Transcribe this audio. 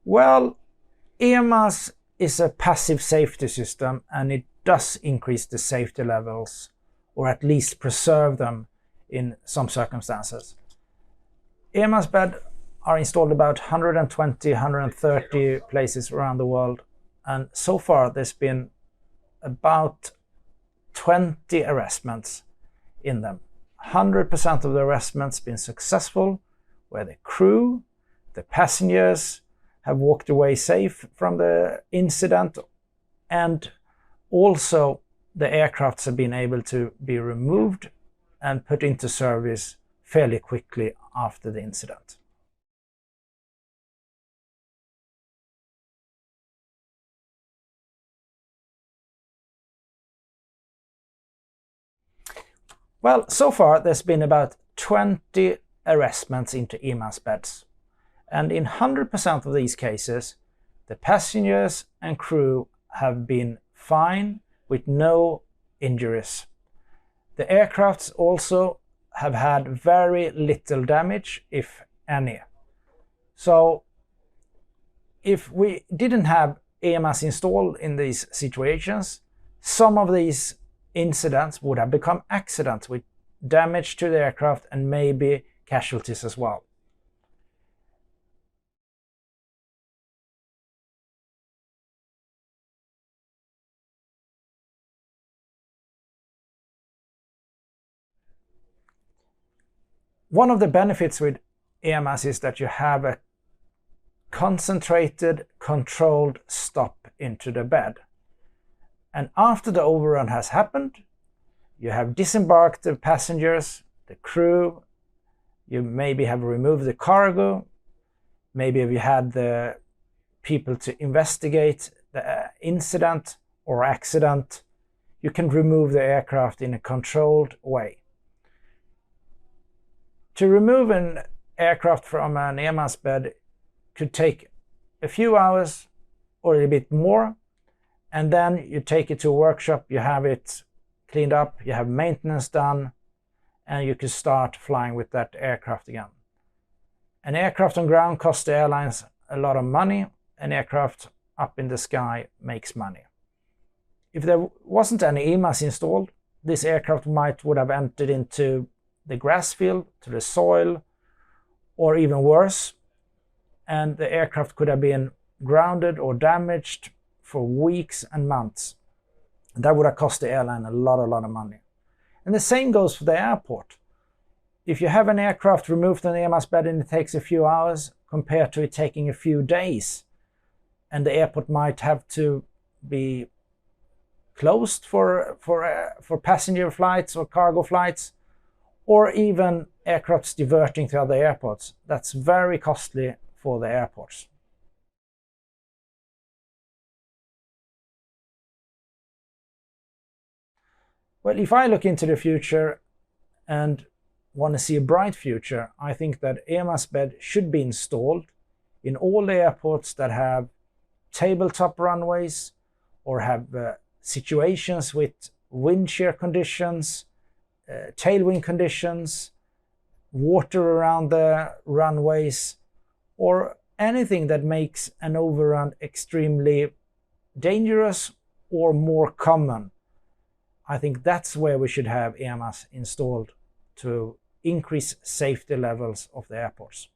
Well, EMAS is a passive safety system, and it does increase the safety levels, or at least preserve them in some circumstances. EMAS beds are installed about 120, 130 places around the world, and so far there's been about 20 arrestments in them. 100% of the arrestments been successful, where the crew, the passengers have walked away safe from the incident, and also the aircrafts have been able to be removed and put into service fairly quickly after the incident. Well, so far there's been about 20 arrestments into EMAS beds, and in 100% of these cases the passengers and crew have been fine with no injuries. The aircrafts also have had very little damage, if any. So if we didn't have EMAS installed in these situations, some of these incidents would have become accidents with damage to the aircraft and maybe casualties as well. One of the benefits with EMAS is that you have a concentrated, controlled stop into the bed. And after the overrun has happened, you have disembarked the passengers, the crew, you maybe have removed the cargo, maybe you had the people to investigate the incident or accident. You can remove the aircraft in a controlled way. To remove an aircraft from an EMAS bed could take a few hours or a bit more, and then you take it to a workshop, you have it cleaned up, you have maintenance done, and you can start flying with that aircraft again. An aircraft on ground costs the airlines a lot of money. An aircraft up in the sky makes money. If there wasn't any EMAS installed, this aircraft would have entered into the grass field, to the soil, or even worse, and the aircraft could have been grounded or damaged for weeks and months. That would have cost the airline a lot of money. And the same goes for the airport. If you have an aircraft removed from the EMAS bed and it takes a few hours compared to it taking a few days, and the airport might have to be closed for passenger flights or cargo flights, or even aircrafts diverting to other airports, that's very costly for the airports. Well, if I look into the future and want to see a bright future, I think that EMAS bed should be installed in all the airports that have tabletop runways or have situations with wind shear conditions, tailwind conditions, water around the runways, or anything that makes an overrun extremely dangerous or more common. I think that's where we should have EMAS installed to increase safety levels of the airports.